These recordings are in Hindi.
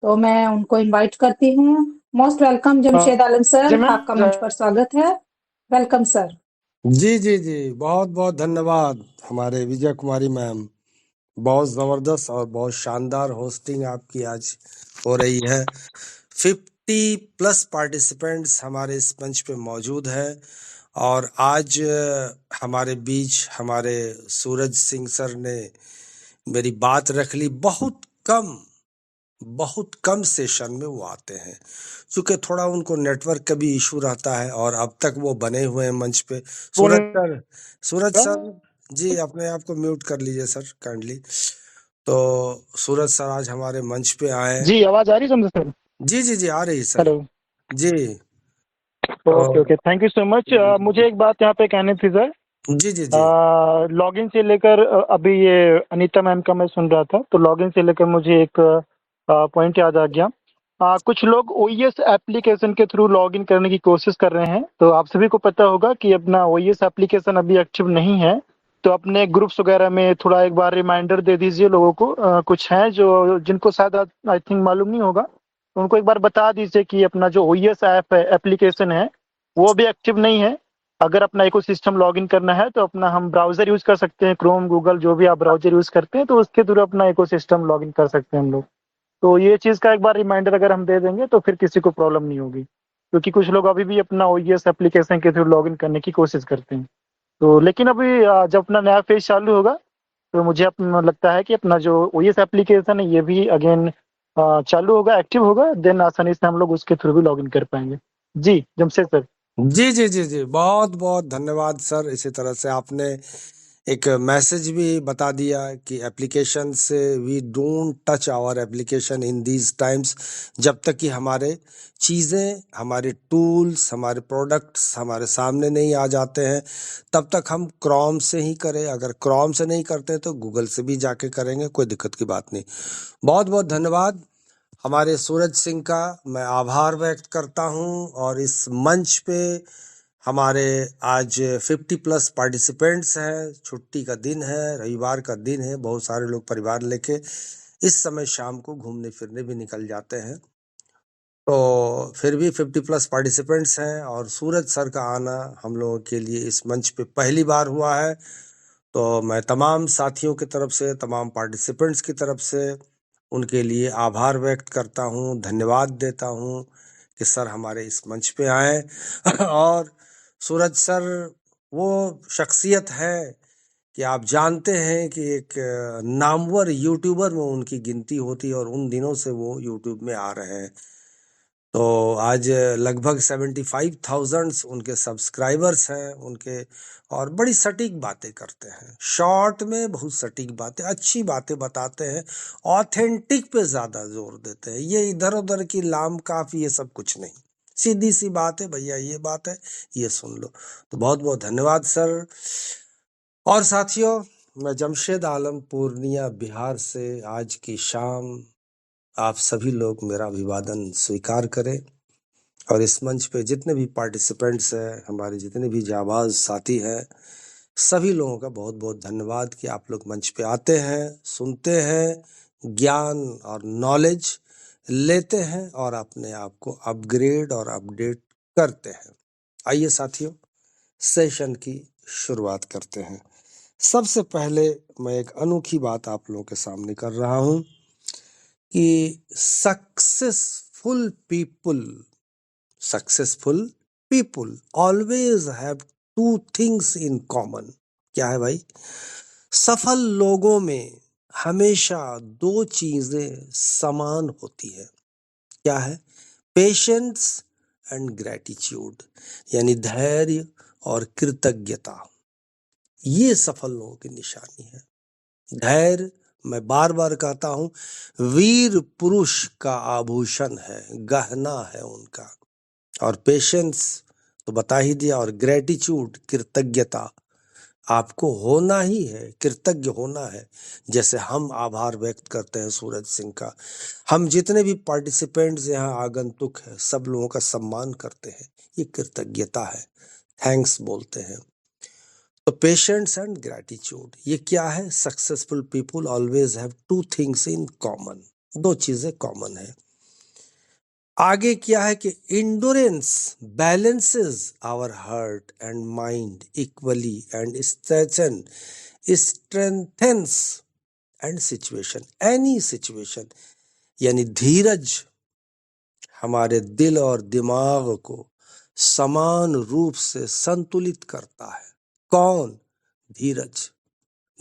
तो मैं उनको इनवाइट करती हूँ। मोस्ट वेलकम अ, जमशेद आलम जी सर, मैम। आपका मंच पर स्वागत है। Welcome sir. जी जी जी, बहुत बहुत धन्यवाद हमारे विजय कुमारी मैम। बहुत जबरदस्त और बहुत शानदार होस्टिंग आपकी आज हो रही है। 50+ पार्टिसिपेंट्स हमारे इस मंच पे मौजूद है और आज हमारे बीच हमारे सूरज सिंह सर ने मेरी बात रख ली। बहुत कम सेशन में वो आते हैं, क्योंकि थोड़ा उनको नेटवर्क का भी इशू रहता है और अब तक वो बने हुए हैं मंच पे। सूरज सर, सूरज बोल सर जी, अपने आप को म्यूट कर लीजिए सर काइंडली। तो सूरज सर आज हमारे मंच पे आए। जी, आवाज आ रही है सर? जी जी जी, आ रही सर। हेलो। जी। ओके तो okay, thank you so much. मुझे एक बात यहाँ पे कहनी थी सर। जी जी जी लॉगिन से लेकर अभी ये अनीता मैम का मैं सुन रहा था, तो लॉगिन से लेकर मुझे एक पॉइंट याद आ गया। कुछ लोग ओईएस एप्लीकेशन के थ्रू लॉगिन करने की कोशिश कर रहे हैं। तो आप सभी को पता होगा कि अपना ओईएस एप्लीकेशन अभी एक्टिव नहीं है। तो अपने ग्रुप्स वगैरह में थोड़ा एक बार रिमाइंडर दे दीजिए लोगों को। कुछ हैं जो जिनको शायद आई थिंक मालूम नहीं होगा, तो उनको एक बार बता दीजिए कि अपना जो ओईएस ऐप है, एप्लीकेशन है, वो भी एक्टिव नहीं है। अगर अपना इकोसिस्टम लॉगिन करना है तो अपना हम ब्राउजर यूज कर सकते हैं, क्रोम, गूगल, जो भी आप ब्राउजर यूज करते हैं, तो उसके थ्रू अपना इकोसिस्टम लॉगिन कर सकते हैं हम लोग। तो ये चीज़ का एक बार रिमाइंडर अगर हम दे देंगे तो फिर किसी को प्रॉब्लम नहीं होगी, क्योंकि कुछ लोग अभी भी अपना ओईएस एप्लीकेशन के थ्रू लॉगिन करने की कोशिश करते हैं। तो लेकिन अभी जब अपना नया फेज चालू होगा, तो मुझे अपना लगता है कि अपना जो ओएस एप्लीकेशन है ये भी अगेन चालू होगा, एक्टिव होगा, देन आसानी से हम लोग उसके थ्रू भी लॉगिन कर पाएंगे। जी जमशेद सर। जी जी जी जी, बहुत बहुत धन्यवाद सर। इसी तरह से आपने एक मैसेज भी बता दिया कि एप्लीकेशन से we don't touch our application in these times. जब तक कि हमारे चीज़ें, हमारे टूल्स, हमारे प्रोडक्ट्स हमारे सामने नहीं आ जाते हैं, तब तक हम क्रोम से ही करें। अगर क्रोम से नहीं करते तो गूगल से भी जाके करेंगे, कोई दिक्कत की बात नहीं। बहुत बहुत धन्यवाद हमारे सूरज सिंह का, मैं आभार व्यक्त करता हूं। और इस मंच पे हमारे आज 50+ पार्टिसिपेंट्स हैं। छुट्टी का दिन है, रविवार का दिन है, बहुत सारे लोग परिवार लेके इस समय शाम को घूमने फिरने भी निकल जाते हैं। तो फिर भी 50+ पार्टिसिपेंट्स हैं और सूरज सर का आना हम लोगों के लिए इस मंच पे पहली बार हुआ है। तो मैं तमाम साथियों की तरफ से, तमाम पार्टिसिपेंट्स की तरफ से उनके लिए आभार व्यक्त करता हूँ, धन्यवाद देता हूँ कि सर हमारे इस मंच पे आए। और सूरज सर वो शख्सियत है कि आप जानते हैं कि एक नामवर यूट्यूबर में उनकी गिनती होती है और उन दिनों से वो यूट्यूब में आ रहे हैं। तो आज लगभग 75,000 उनके सब्सक्राइबर्स हैं उनके। और बड़ी सटीक बातें करते हैं, शॉर्ट में बहुत सटीक बातें, अच्छी बातें बताते हैं, ऑथेंटिक पे ज़्यादा जोर देते हैं। ये इधर उधर की लाम काफ़ी ये सब कुछ नहीं, सीधी सी बात है भैया, ये बात है, ये सुन लो। तो बहुत बहुत धन्यवाद सर। और साथियों, मैं जमशेद आलम पूर्णिया बिहार से आज की शाम आप सभी लोग मेरा अभिवादन स्वीकार करें। और इस मंच पे जितने भी पार्टिसिपेंट्स हैं, हमारे जितने भी जाबाज साथी हैं, सभी लोगों का बहुत बहुत धन्यवाद कि आप लोग मंच पे आते हैं, सुनते हैं, ज्ञान और नॉलेज लेते हैं और अपने आप को अपग्रेड और अपडेट करते हैं। आइए साथियों, सेशन की शुरुआत करते हैं। सबसे पहले मैं एक अनोखी बात आप लोगों के सामने कर रहा हूं कि successful people always have two things in common. क्या है भाई? सफल लोगों में हमेशा दो चीजें समान होती है। क्या है? पेशेंस एंड ग्रेटिट्यूड, यानी धैर्य और कृतज्ञता। ये सफल लोगों की निशानी है। धैर्य, मैं बार बार कहता हूं, वीर पुरुष का आभूषण है, गहना है उनका। और पेशेंस तो बता ही दिया, और ग्रेटिट्यूड, कृतज्ञता आपको होना ही है, कृतज्ञ होना है। जैसे हम आभार व्यक्त करते हैं सूरज सिंह का, हम जितने भी पार्टिसिपेंट्स यहाँ आगंतुक हैं, सब लोगों का सम्मान करते हैं, ये कृतज्ञता है, थैंक्स बोलते हैं। तो पेशेंस एंड ग्रेटिट्यूड, ये क्या है? Successful people always have two things in common, दो चीजें कॉमन है। आगे क्या है कि endurance balances our heart and mind equally and strengthens and situation any situation, यानी धीरज हमारे दिल और दिमाग को समान रूप से संतुलित करता है। कौन? धीरज।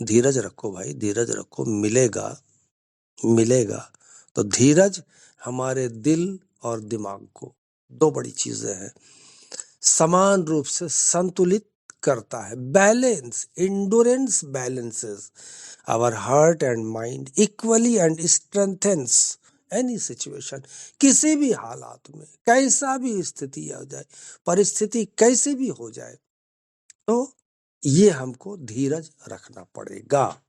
धीरज रखो भाई, धीरज रखो, मिलेगा मिलेगा। तो धीरज हमारे दिल और दिमाग को, दो बड़ी चीजें हैं, समान रूप से संतुलित करता है। Balance, endurance balances our heart and mind equally and strengthens any situation. किसी भी हालात में, कैसा भी स्थिति आ जाए, परिस्थिति कैसी भी हो जाए, तो ये हमको धीरज रखना पड़ेगा।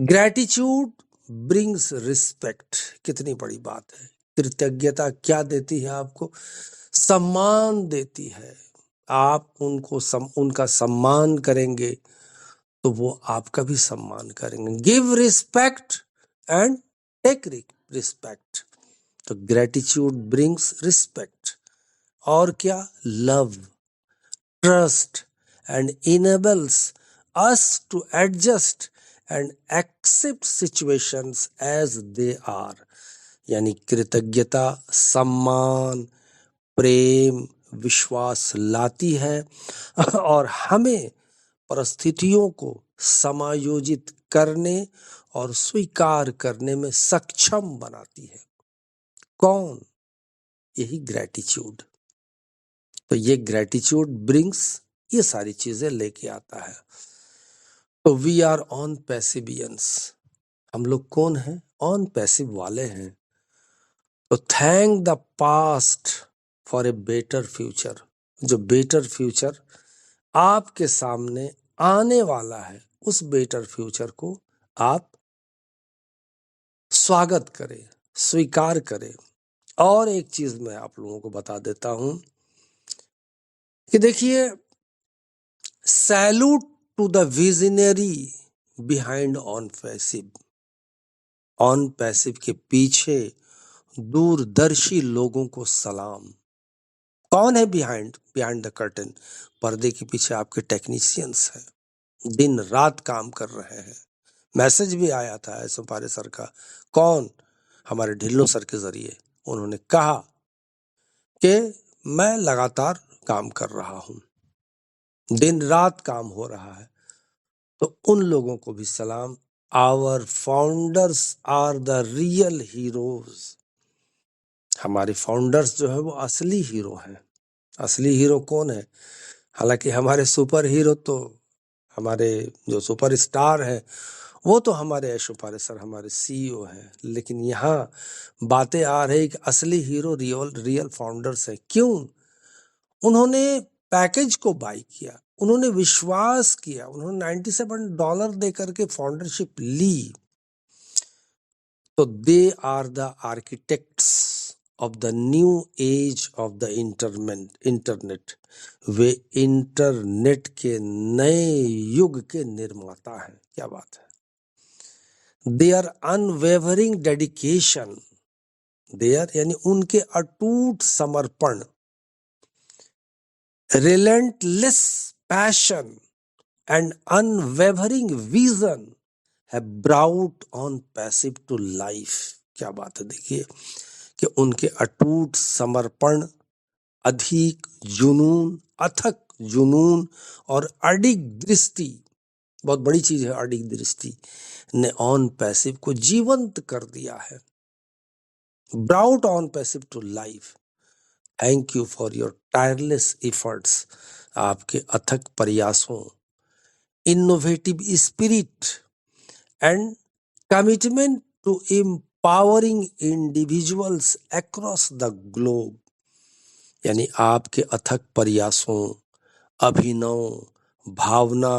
Gratitude brings respect. कितनी बड़ी बात है। कृतज्ञता क्या देती है आपको? सम्मान देती है। आप उनका सम्मान करेंगे तो वो आपका भी सम्मान करेंगे। Give respect and take respect. तो ग्रेटिट्यूड ब्रिंग्स रिस्पेक्ट। और क्या? Love, trust and enables us to adjust and accept situations as they are। यानी कृतज्ञता सम्मान, प्रेम, विश्वास लाती है और हमें परिस्थितियों को समायोजित करने और स्वीकार करने में सक्षम बनाती है। कौन? यही ग्रेटिट्यूड। तो ये ग्रेटिट्यूड ब्रिंग्स ये सारी चीजें लेके आता है। तो वी आर ऑन पैसिवियंस। हम लोग कौन हैं? ऑन पैसिव वाले हैं। तो thank the past for a better future. जो बेटर फ्यूचर आपके सामने आने वाला है, उस बेटर फ्यूचर को आप स्वागत करें, स्वीकार करें। और एक चीज मैं आप लोगों को बता देता हूं कि देखिए, salute to the visionary behind OnPassive. OnPassive के पीछे दूरदर्शी लोगों को सलाम। कौन है बिहाइंड द कर्टन? पर्दे के पीछे आपके टेक्नीशियंस हैं, दिन रात काम कर रहे हैं। मैसेज भी आया था एस पारे सर का। कौन? हमारे ढिल्लो सर के जरिए। उन्होंने कहा कि मैं लगातार काम कर रहा हूं, दिन रात काम हो रहा है। तो उन लोगों को भी सलाम। Our founders are the real heroes. हमारे फाउंडर्स जो है वो असली हीरो हैं। असली हीरो कौन है? हालांकि हमारे सुपर हीरो तो, हमारे जो सुपर स्टार है वो तो हमारे ऐशोपारे सर, हमारे सीईओ हैं। लेकिन यहाँ बातें आ रही कि असली हीरो रियल फाउंडर्स है। क्यों? उन्होंने पैकेज को बाई किया, उन्होंने विश्वास किया, उन्होंने $97 दे करके फाउंडरशिप ली। तो they are the architects of the new age of the internet. वे इंटरनेट के नए युग के निर्माता हैं। क्या बात है। देयर अनवेवरिंग डेडिकेशन, देयर यानी उनके अटूट समर्पण, relentless passion and unwavering vision have brought OnPassive to life. क्या बात है। देखिए कि उनके अटूट समर्पण, अधिक जुनून, अथक जुनून और अडिग दृष्टि, बहुत बड़ी चीज है अडिग दृष्टि, ने ऑन पैसिव को जीवंत कर दिया है। Brought OnPassive to life. Thank you for your tireless efforts. आपके अथक प्रयासों, innovative spirit and commitment to empowering individuals across the globe. यानी आपके अथक प्रयासों, अभिनव, भावना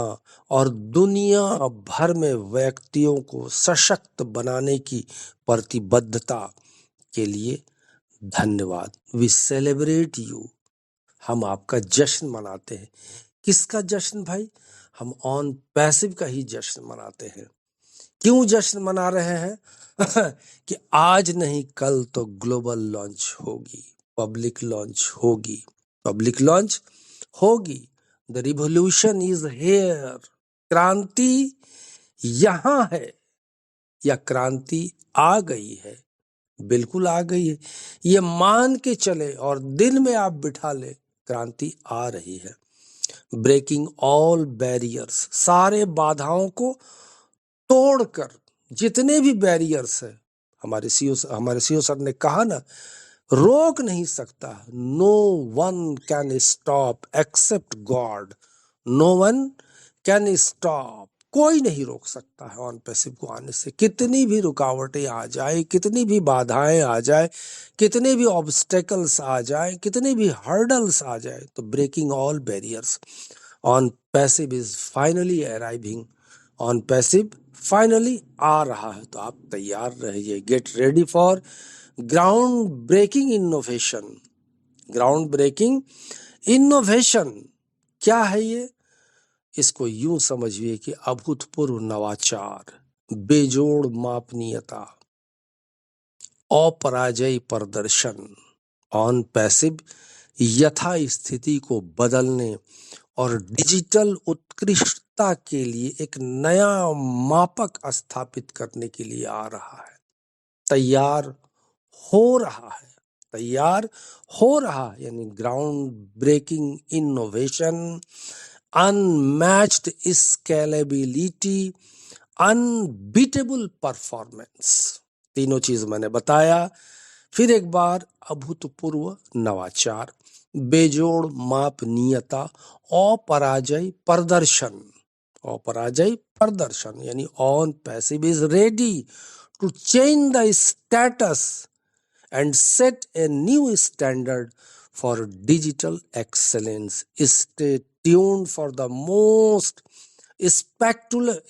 और दुनिया भर में व्यक्तियों को सशक्त बनाने की प्रतिबद्धता के लिए धन्यवाद। We celebrate you. हम आपका जश्न मनाते हैं। किसका जश्न भाई? हम ऑन पैसिव का ही जश्न मनाते हैं क्यों जश्न मना रहे हैं कि आज नहीं कल तो ग्लोबल लॉन्च होगी, पब्लिक लॉन्च होगी, पब्लिक लॉन्च होगी। द रिवॉल्यूशन इज हेयर, क्रांति यहां है या क्रांति आ गई है? बिल्कुल आ गई है। ये मान के चले और दिल में आप बिठा ले, क्रांति आ रही है। ब्रेकिंग ऑल बैरियर्स, सारे बाधाओं को तोड़कर, जितने भी बैरियर्स है, हमारे सीओ सर ने कहा ना, रोक नहीं सकता। No one can stop except God, no one can stop, कोई नहीं रोक सकता है ऑन पैसिव को आने से। कितनी भी रुकावटें आ जाए, कितनी भी बाधाएं आ जाए, कितने भी ऑब्स्टेकल्स आ जाए, कितने भी हर्डल्स आ जाए, तो breaking all barriers on passive is finally arriving, on passive finally आ रहा है। तो आप तैयार रहिए, get ready for ground breaking innovation. Ground breaking innovation क्या है ये? इसको यूं समझिए कि अभूतपूर्व नवाचार, बेजोड़ मापनीयता, अपराजय प्रदर्शन, ऑन पैसिव यथा स्थिति को बदलने और डिजिटल उत्कृष्टता के लिए एक नया मापक स्थापित करने के लिए आ रहा है। तैयार हो रहा है, तैयार हो रहा, यानी ground breaking innovation, unmatched scalability, unbeatable performance, तीनों चीज मैंने बताया। फिर एक बार, अभूतपूर्व नवाचार, बेजोड़ मापनीयता, अपराजय प्रदर्शन, अपराजय प्रदर्शन, यानी on passive is ready to change the status and set a new standard for digital excellence. Stay tuned for the most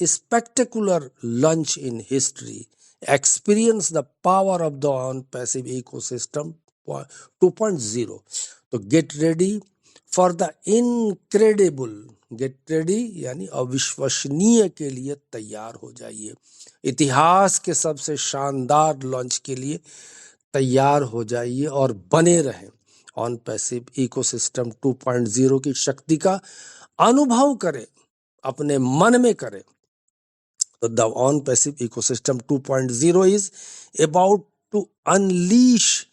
spectacular launch in history. Experience the power of the on-passive ecosystem 2.0. तो get ready for the incredible. Get ready यानी अविश्वसनीय के लिए तैयार हो जाइए। इतिहास के सबसे शानदार लॉन्च के लिए तैयार हो जाइए और बने रहें। ऑन पैसिव इकोसिस्टम 2.0 की शक्ति का अनुभव करें, अपने मन में करें। तो the OnPassive ecosystem 2.0 is about to unleash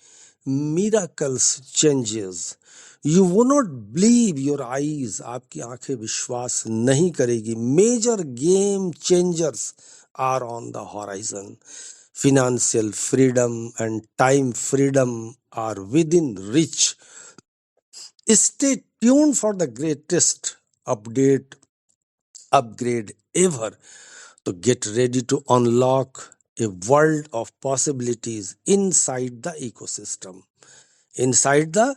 miracles changes. You will not believe your eyes, आपकी आंखें विश्वास नहीं करेगी। Major game changers are on the horizon. Financial freedom and time freedom are within reach. Stay tuned for the greatest upgrade ever. So get ready to unlock a world of possibilities inside the ecosystem. Inside the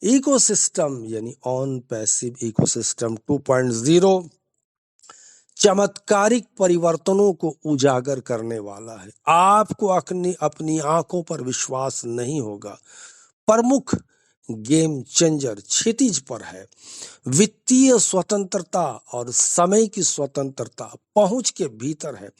ecosystem, यानी on passive ecosystem 2.0 चमत्कारिक परिवर्तनों को उजागर करने वाला है। आपको अपनी आंखों पर विश्वास नहीं होगा। प्रमुख गेम चेंजर क्षितिज पर है। वित्तीय स्वतंत्रता और समय की स्वतंत्रता पहुंच के भीतर है।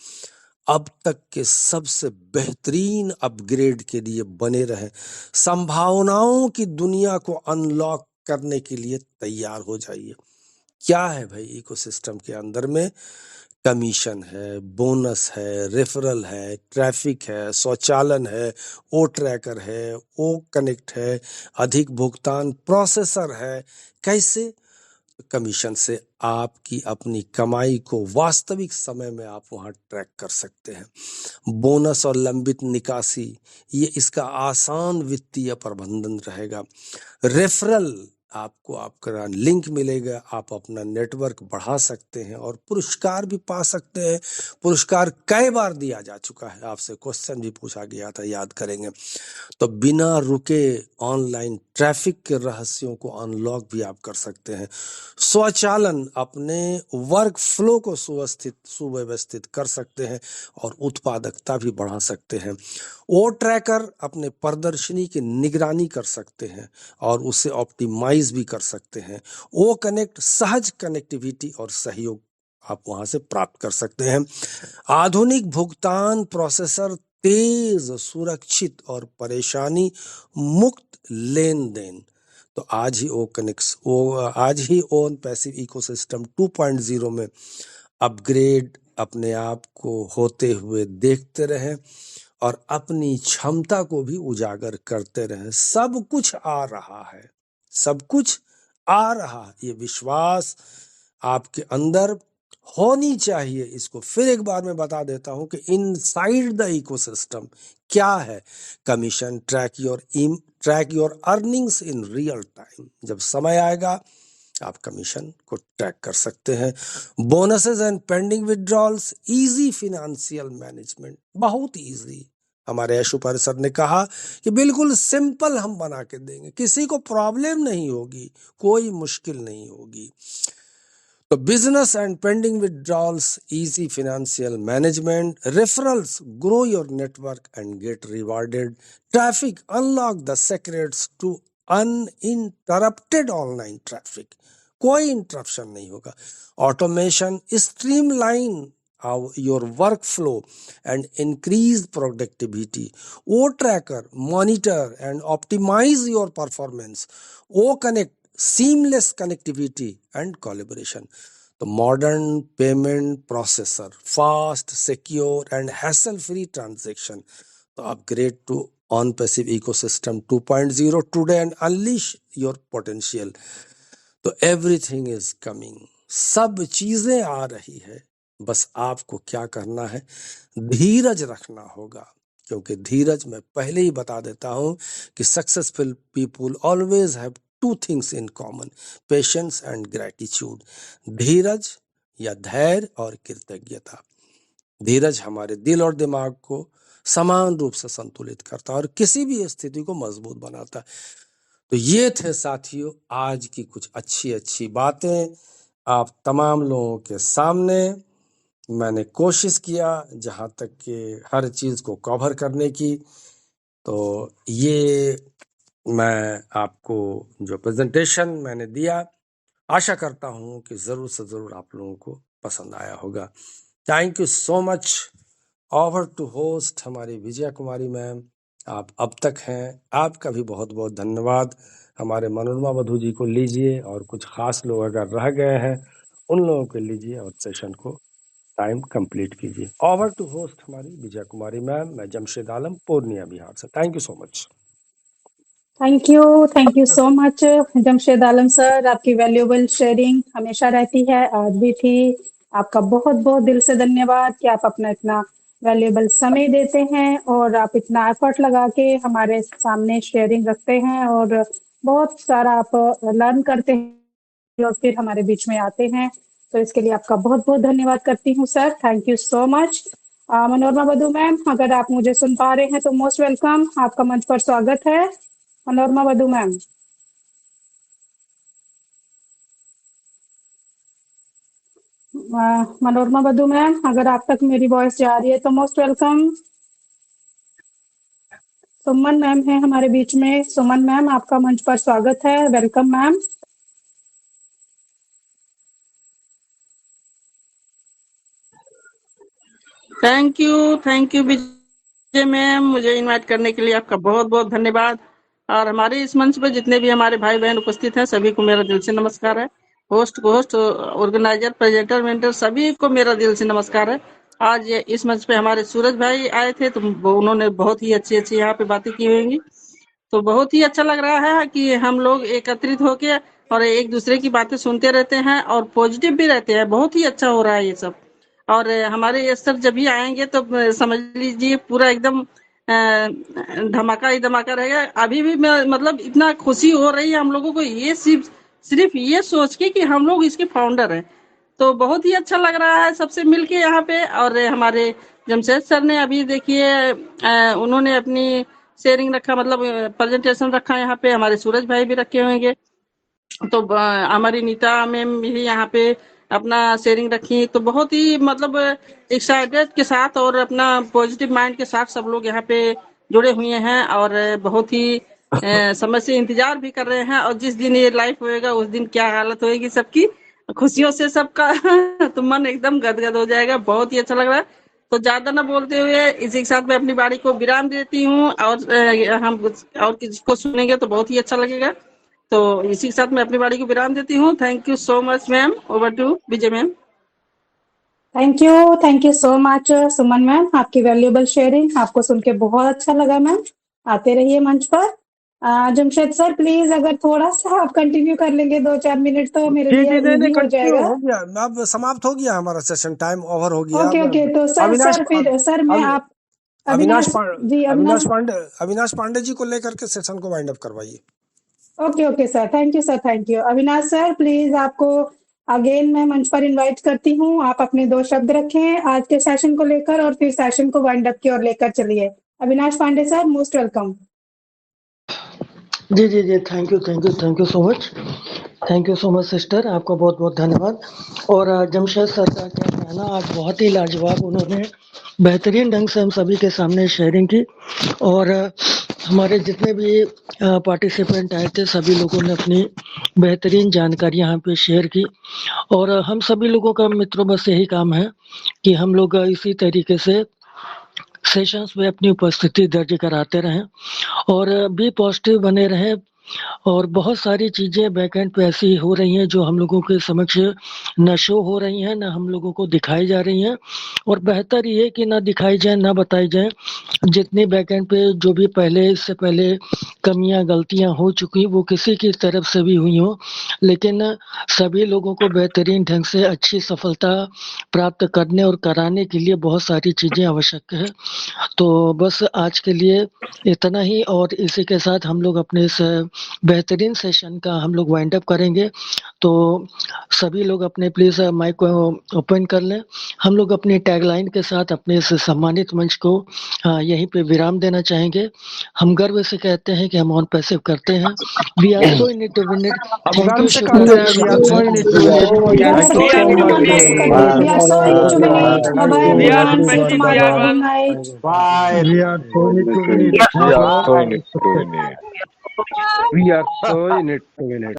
अब तक के सबसे बेहतरीन अपग्रेड के लिए बने रहे। संभावनाओं की दुनिया को अनलॉक करने के लिए तैयार हो जाइए। क्या है भाई इकोसिस्टम के अंदर में? कमीशन है, बोनस है, रेफरल है, ट्रैफिक है, स्वचालन है, ओ ट्रैकर है, ओ कनेक्ट है, अधिक भुगतान प्रोसेसर है। कैसे? कमीशन से आपकी अपनी कमाई को वास्तविक समय में आप वहां ट्रैक कर सकते हैं। बोनस और लंबित निकासी, ये इसका आसान वित्तीय प्रबंधन रहेगा। रेफरल, आपको आपका लिंक मिलेगा, आप अपना नेटवर्क बढ़ा सकते हैं और पुरस्कार भी पा सकते हैं। पुरस्कार कई बार दिया जा चुका है, आपसे क्वेश्चन भी पूछा गया था, याद करेंगे। तो बिना रुके ऑनलाइन ट्रैफिक के रहस्यों को अनलॉक भी आप कर सकते हैं। स्वचालन, अपने वर्क फ्लो को सुव्यवस्थित कर सकते हैं और उत्पादकता भी बढ़ा सकते हैं। ओ ट्रैकर, अपने प्रदर्शनी की निगरानी कर सकते हैं और उसे ऑप्टिमाइज भी कर सकते हैं। ओ कनेक्ट, सहज कनेक्टिविटी और सहयोग आप वहां से प्राप्त कर सकते हैं। आधुनिक भुगतान प्रोसेसर, तेज, सुरक्षित और परेशानी मुक्त लेन देन। तो आज ही ओन पैसिव इकोसिस्टम 2.0 में अपग्रेड अपने आप को होते हुए देखते रहें और अपनी क्षमता को भी उजागर करते रहें। सब कुछ आ रहा है, सब कुछ आ रहा है, ये विश्वास आपके अंदर होनी चाहिए। इसको फिर एक बार मैं बता देता हूं कि इनसाइड द इकोसिस्टम क्या है। Commission, track your earnings in real time. जब समय आएगा आप कमीशन को ट्रैक कर सकते हैं। Bonuses and pending withdrawals, easy financial management, बहुत इजी। हमारे यशुपर सर ने कहा कि बिल्कुल सिंपल हम बना के देंगे, किसी को प्रॉब्लम नहीं होगी, कोई मुश्किल नहीं होगी। तो business and pending withdrawals, easy financial management, referrals, grow your network and get rewarded, traffic, unlock the secrets to uninterrupted online traffic, कोई इंटरप्शन नहीं होगा। Automation, streamline your workflow and increase productivity. O-Tracker, monitor and optimize your performance. O-Connect, seamless connectivity and collaboration. The modern payment processor, fast, secure and hassle-free transaction. So upgrade to OnPassive Ecosystem 2.0 today and unleash your potential. तो एवरीथिंग इज कमिंग, सब चीजें आ रही है, बस आपको क्या करना है, धीरज रखना होगा। क्योंकि धीरज, मैं पहले ही बता देता हूं कि successful people always have 2 things in common, patience and gratitude. धीरज या धैर्य और कृतज्ञता। धीरज हमारे दिल और दिमाग को समान रूप से संतुलित करता है और किसी भी स्थिति को मजबूत बनाता है। तो ये थे साथियों आज की कुछ अच्छी अच्छी बातें आप तमाम लोगों के सामने। मैंने कोशिश किया जहां तक कि हर चीज को कवर करने की। तो ये मैं आपको जो प्रेजेंटेशन मैंने दिया, आशा करता हूं कि जरूर से जरूर आप लोगों को पसंद आया होगा। Thank you so much. Over to host हमारी विजया कुमारी मैम, आप अब तक हैं, आपका भी बहुत बहुत धन्यवाद। हमारे मनोरमा वधू जी को लीजिए और कुछ खास लोग अगर रह गए हैं उन लोगों को लीजिए और सेशन को टाइम कंप्लीट कीजिए। ओवर टू होस्ट हमारी विजया कुमारी मैम। मैं जमशेद आलम, पूर्णिया, बिहार से। Thank you so much. Thank you so much Jamshed Alam sir. आपकी वैल्यूएबल शेयरिंग हमेशा रहती है, आज भी थी। आपका बहुत बहुत दिल से धन्यवाद कि आप अपना इतना वैल्यूएबल समय देते हैं और आप इतना एफर्ट लगा के हमारे सामने शेयरिंग रखते हैं और बहुत सारा आप लर्न करते हैं और फिर हमारे बीच में आते हैं। तो इसके लिए आपका बहुत बहुत धन्यवाद करती हूँ sir. Thank you so much. Manorama वधू मैम, अगर आप मुझे सुन पा रहे हैं तो मोस्ट वेलकम, आपका मंच पर स्वागत है। मनोरमा वधू मैम। मनोरमा वधू मैम, अगर आप तक मेरी वॉइस जा रही है तो मोस्ट वेलकम। सुमन मैम है हमारे बीच में। सुमन मैम, आपका मंच पर स्वागत है, welcome ma'am. Thank you Vijay ma'am, मुझे इनवाइट करने के लिए आपका बहुत बहुत धन्यवाद। और हमारे इस मंच पर जितने भी हमारे भाई बहन उपस्थित हैं सभी को मेरा दिल से नमस्कार है। होस्ट ऑर्गेनाइजर, प्रेजेंटर, मेंटर सभी को मेरा दिल से नमस्कार है। आज इस मंच पे हमारे सूरज भाई आए थे तो उन्होंने बहुत ही अच्छी अच्छी यहाँ पे बातें की होंगी। तो बहुत ही अच्छा लग रहा है कि हम लोग एकत्रित होके और एक दूसरे की बातें सुनते रहते हैं और पॉजिटिव भी रहते हैं। बहुत ही अच्छा हो रहा है ये सब। और हमारे ये सर जब भी आएंगे तो समझ लीजिए पूरा एकदम धमाका ही धमाका रहेगा। अभी भी मतलब इतना खुशी हो रही है हम लोगों को, ये सिर्फ ये सोच के कि हम लोग इसके फाउंडर हैं। तो बहुत ही अच्छा लग रहा है सबसे मिलके यहाँ पे। और हमारे जमशेद सर ने अभी देखिए उन्होंने अपनी शेयरिंग रखा, मतलब प्रेजेंटेशन रखा यहाँ पे। हमारे सूरज भाई भी रखे होंगे। तो हमारी नीता मैम भी यहाँ पे अपना शेयरिंग रखी। तो बहुत ही मतलब एक्साइटेड के साथ और अपना पॉजिटिव माइंड के साथ सब लोग यहाँ पे जुड़े हुए हैं और बहुत ही समय से इंतजार भी कर रहे हैं। और जिस दिन ये लाइव होएगा उस दिन क्या हालत होएगी सबकी, खुशियों से सबका तो मन एकदम गदगद हो जाएगा। बहुत ही अच्छा लग रहा है। तो ज्यादा ना बोलते हुए इसी के साथ मैं अपनी बारी को विराम देती हूँ, और हम और किसको सुनेंगे तो बहुत ही अच्छा लगेगा। तो इसी के साथ मैं अपनी बारी को विराम देती हूँ। Thank you so much ma'am. Over to Vijay ma'am. Thank you so much Suman ma'am, आपकी वैल्यूएबल शेयरिंग आपको सुन के बहुत अच्छा लगा मैम। आते रहिए मंच पर। जमशेद सर प्लीज अगर थोड़ा सा आप कंटिन्यू कर लेंगे 2-4 मिनट तो मेरे जी लिए जी नहीं इजी हो कंटिन्यू जाएगा। हो गया, अब समाप्त हो गया हमारा सेशन, टाइम ओवर हो गया। ओके ओके, तो सर अविनाश सर फिर सर मैं अवि- आप अविनाश जी अविनाश पांडे जी को लेकर के सेशन को वाइंड अप करवाइए। Okay okay sir, thank you Avinash sir, please आपको अगेन मैं मंच पर इनवाइट करती हूँ। आप अपने 2 शब्द रखें आज के सेशन को लेकर और फिर सेशन को वाइंड अप की ओर लेकर चलिए। Avinash Pandey sir, most welcome. जी जी जी, thank you so much. Thank you so much sister, आपका बहुत बहुत धन्यवाद। और जमशेद सर का क्या कहना, आज बहुत ही लाजवाब उन्होंने बेहतरीन ढंग से हम सभी के सामने शेयरिंग की। और हमारे जितने भी पार्टिसिपेंट आए थे सभी लोगों ने अपनी बेहतरीन जानकारी यहाँ पे शेयर की। और हम सभी लोगों का मित्रों बस यही काम है कि हम लोग इसी तरीके से सेशंस में अपनी उपस्थिति दर्ज कराते रहें और बी पॉजिटिव बने रहें। और बहुत सारी चीज़ें बैकएंड पे ऐसी हो रही हैं जो हम लोगों के समक्ष न शो हो रही हैं, न हम लोगों को दिखाई जा रही हैं। और बेहतर ये है कि ना दिखाई जाए, ना बताई जाए। जितनी बैकएंड पे जो भी पहले इससे पहले कमियां गलतियां हो चुकी वो किसी की तरफ से भी हुई हो, लेकिन सभी लोगों को बेहतरीन ढंग से अच्छी सफलता प्राप्त करने और कराने के लिए बहुत सारी चीज़ें आवश्यक है। तो बस आज के लिए इतना ही, और इसी के साथ हम लोग अपने इस बेहतरीन सेशन का हम लोग वाइंड अप करेंगे। तो सभी लोग अपने प्लीज़ माइक को ओपन कर लें। हम लोग अपनी टैगलाइन के साथ अपने इस सम्मानित मंच को यहीं पे विराम देना चाहेंगे। हम गर्व से कहते हैं कि हम ऑन पैसिव करते हैं। We are so in it to win it. हम थैंक गर्व यू, से शुक्रिया। कहते हैं, we are so in it to win it. We are thank so you so in much. Passive करते हैं, we are so in it to win it. Bye bye We are everyone, see you Passive, we tomorrow, are good one. night. Bye. We are so in it to win it. We thank are so in you. it to win it. We are so in it to win it.